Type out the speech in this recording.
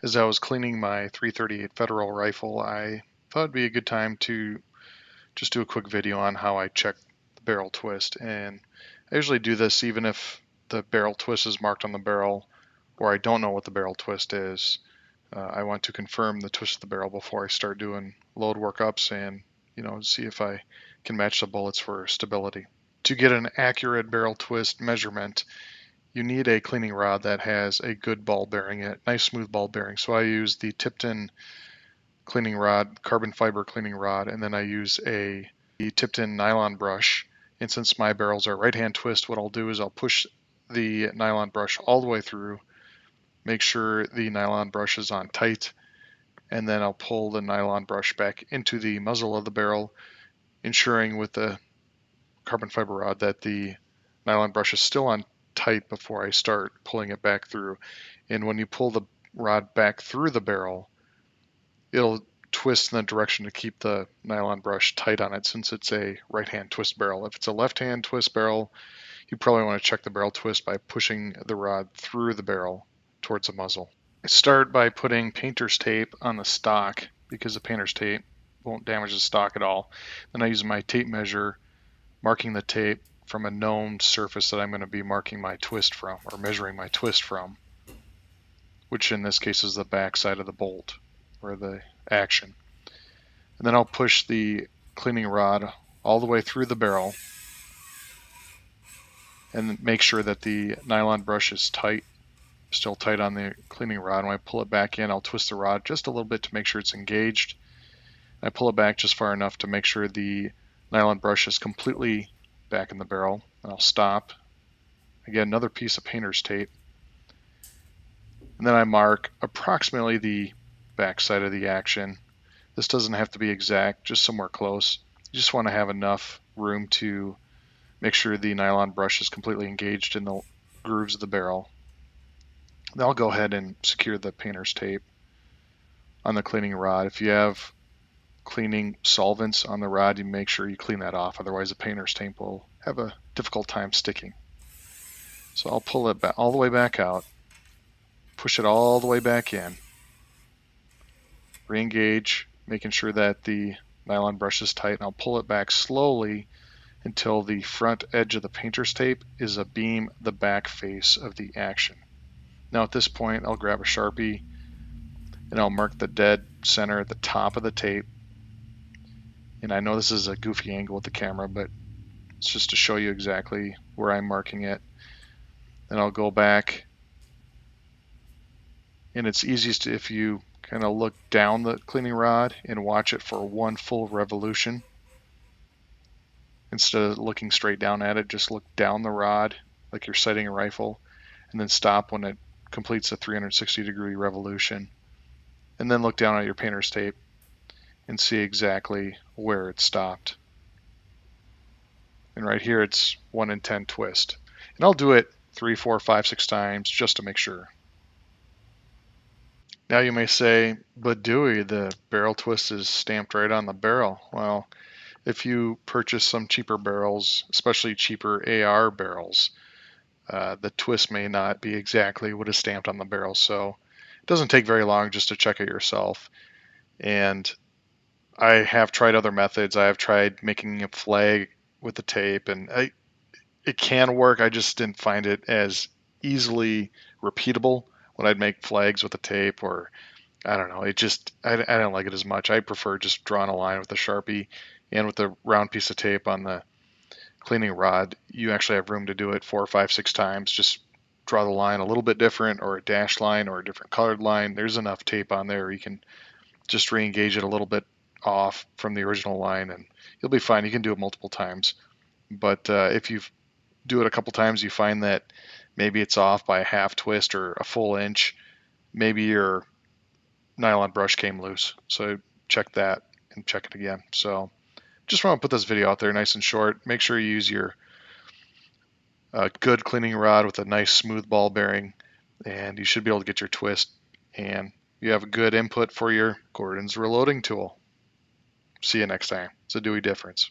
As I was cleaning my .338 Federal rifle, I thought it'd be a good time to just do a quick video on how I check the barrel twist. And I usually do this even if the barrel twist is marked on the barrel or I don't know what the barrel twist is. I want to confirm the twist of the barrel before I start doing load workups and see if I can match the bullets for stability. To get an accurate barrel twist measurement, you need a cleaning rod that has a good ball bearing in it, nice smooth ball bearing. So I use the Tipton cleaning rod, carbon fiber cleaning rod, and then I use the Tipton nylon brush. And since my barrels are right-hand twist, what I'll do is I'll push the nylon brush all the way through, make sure the nylon brush is on tight, and then I'll pull the nylon brush back into the muzzle of the barrel, ensuring with the carbon fiber rod that the nylon brush is still on tight before I start pulling it back through. And when you pull the rod back through the barrel, it'll twist in the direction to keep the nylon brush tight on it, since it's a right-hand twist barrel. If it's a left-hand twist barrel, you probably want to check the barrel twist by pushing the rod through the barrel towards the muzzle. I start by putting painter's tape on the stock because the painter's tape won't damage the stock at all. Then I use my tape measure, marking the tape from a known surface that I'm going to be marking my twist from, or measuring my twist from, which in this case is the back side of the bolt or the action. And then I'll push the cleaning rod all the way through the barrel and make sure that the nylon brush is tight, still tight on the cleaning rod. When I pull it back in, I'll twist the rod just a little bit to make sure it's engaged. I pull it back just far enough to make sure the nylon brush is completely back in the barrel. I'll stop. Again, another piece of painter's tape. And then I mark approximately the back side of the action. This doesn't have to be exact, just somewhere close. You just want to have enough room to make sure the nylon brush is completely engaged in the grooves of the barrel. Then I'll go ahead and secure the painter's tape on the cleaning rod. If you have cleaning solvents on the rod, you make sure you clean that off, otherwise the painter's tape will have a difficult time sticking. So I'll pull it back all the way back out, push it all the way back in, re-engage, making sure that the nylon brush is tight, and I'll pull it back slowly until the front edge of the painter's tape is abeam the back face of the action. Now at this point, I'll grab a Sharpie and I'll mark the dead center at the top of the tape. And I know this is a goofy angle with the camera, but it's just to show you exactly where I'm marking it. Then I'll go back, and it's easiest if you kind of look down the cleaning rod and watch it for one full revolution. Instead of looking straight down at it, just look down the rod like you're sighting a rifle, and then stop when it completes a 360-degree revolution. And then look down at your painter's tape and see exactly where it stopped. And right here it's 1 in 10 twist. And I'll do it 3, 4, 5, 6 times just to make sure. Now you may say, but Dewey, the barrel twist is stamped right on the barrel. Well, if you purchase some cheaper barrels, especially cheaper AR barrels, the twist may not be exactly what is stamped on the barrel. So it doesn't take very long just to check it yourself. And I have tried other methods. I have tried making a flag with the tape, and it can work. I just didn't find it as easily repeatable when I'd make flags with the tape, or I don't know. I don't like it as much. I prefer just drawing a line with a Sharpie, and with the round piece of tape on the cleaning rod, you actually have room to do it 4, 5, 6 times. Just draw the line a little bit different, or a dashed line, or a different colored line. There's enough tape on there. You can just re-engage it a little bit off from the original line, and you'll be fine. You can do it multiple times. But if you do it a couple times, you find that maybe it's off by a half twist or a full inch, maybe your nylon brush came loose. So check that and check it again. So just want to put this video out there nice and short. Make sure you use your good cleaning rod with a nice smooth ball bearing, and you should be able to get your twist, and you have a good input for your Gordon's reloading tool. See you next time. It's a Dewey difference.